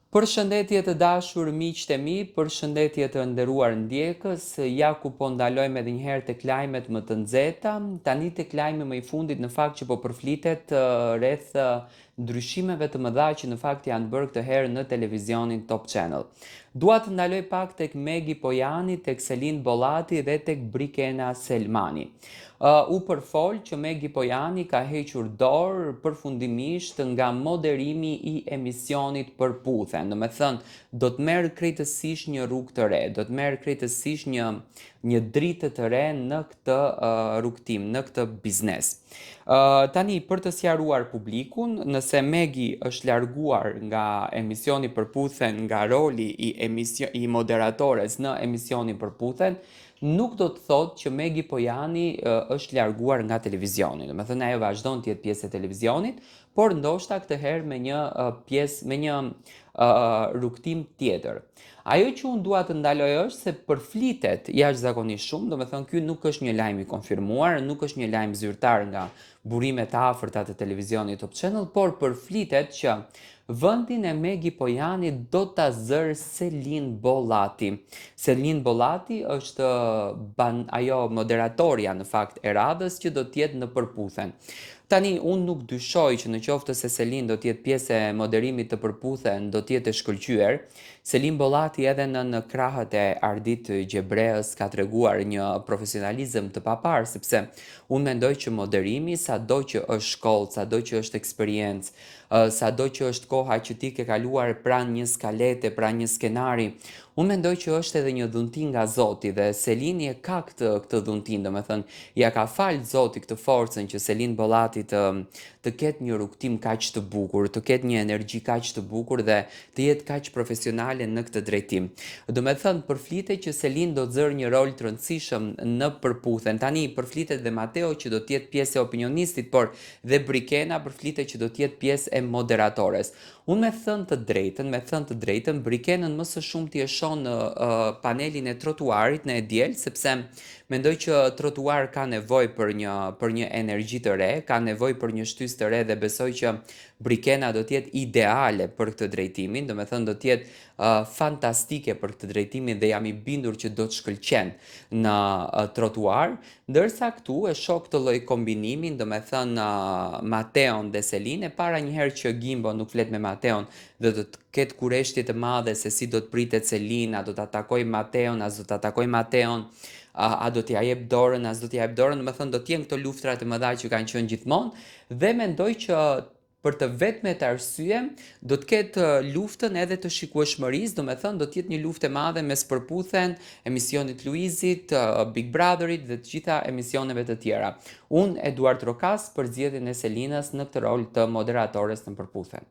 Përshëndetje të dashur miqtë e mi, përshëndetje të nderuar ndjekës, ja ku po ndalojmë edhe një herë tek lajmet më të nxehta, tani tek lajmi më i fundit në fakt që po përflitet rreth ndryshimeve të mëdha që në fakt janë bërë këtë herë në televizionin Top Channel. Dua të ndaloj pak tek Megi Pojani, tek Selin Bollati dhe tek Brikena Selmani. U përfol që Megi Pojani ka hequr dorë përfundimisht nga moderimi i emisionit Përputhen. Do me thënë, do të merr krejtësisht një rrugë të re, do të merr krejtësisht një dritë të re në këtë rrugtim, në këtë biznes. Tani, për të sqaruar publikun, nëse Megi është larguar nga emisioni Përputhen, nga roli i moderatores në emisionin Përputhen, nuk do të thotë që Megi Pojani është larguar nga televizioni. Do të thënë ajo vazhdon të jetë pjesë e televizionit, por ndoshta këtë herë me një pjesë me një rrugtim tjetër. Ajo që unë dua të ndaloj është se përflitet jashtëzakonisht shumë, do të thënë ky nuk është një lajm i konfirmuar, nuk është një lajm zyrtar nga burimet e afërta të televizionit Top Channel, por përflitet që vendin e Megi Pojanit do ta zërë Selin Bollati. Selin Bollati është ajo moderatorja në fakt e radhës që do të jetë në Përputhen. Tani, unë nuk dyshoj që në qoftë se Selin do t'jetë pjesë e moderimit të Përputhen, do t'jetë e shkëlqyer. Selin Bollati edhe në krahët e Ardit Gjebreës ka treguar një profesionalizëm të papar, sepse unë mendoj që moderimi, sado që është shkollë, sado që është eksperiencë, sado që është koha që ti ke kaluar pranë një skalete, pranë një skenari, unë mendoj që është edhe një dhunti nga Zoti dhe Selini e ka këtë dhuntin, do me thënë, ja ka falë Zoti këtë forcën që Selin Bollati të ketë një rrugtim kaq të bukur, të ketë një energji kaq të bukur dhe të jetë kaq profesionale në këtë drejtim. Do me thënë, përflitet që Selin do të zërë një rol të rëndësishëm në Përputhen. Tani përflitet dhe Mateo që do të jetë pjesë e opinionistit, por dhe Brikena përflitet që do të jetë pjesë e moderatores. Unë me thënë të drejtën, Brikenën më së shumti e shoh në panelin e trotuarit në e diel, sepse mendoj që trotuar ka nevojë për një energji të re, ka nevojë për një shtysë të re dhe besoj që Brikena do të jetë ideale për këtë drejtimin, do me thënë do të jetë fantastike për këtë drejtimin dhe jam i bindur që do të shkëlqen në trotuar, ndërsa këtu e shoh këtë lloj kombinimin, do me thënë Mateon dhe Selin, e para njëherë që Gimbo nuk flet me Mateon dhe do të ketë kureshtje të madhe se si do të pritet Selin, a do të atakoj Mateon, a do të atakoj Mateon, a do t'ja jep dorën, as do t'ja jep dorën, do me thënë do t'jenë këto luftrat e mëdha që kanë qenë gjithmonë, dhe mendoj që për të vetmet arsye, do të ketë luftën edhe të shikueshmërisë, do me thënë do t'jetë një luftë e madhe mes Përputhen, emisionit Luizit, Big Brotherit dhe të gjitha emisioneve të tjera. Unë, Eduard Rokas, për zgjedhjen e Selinës në këtë rol të moderatores në Përputhen.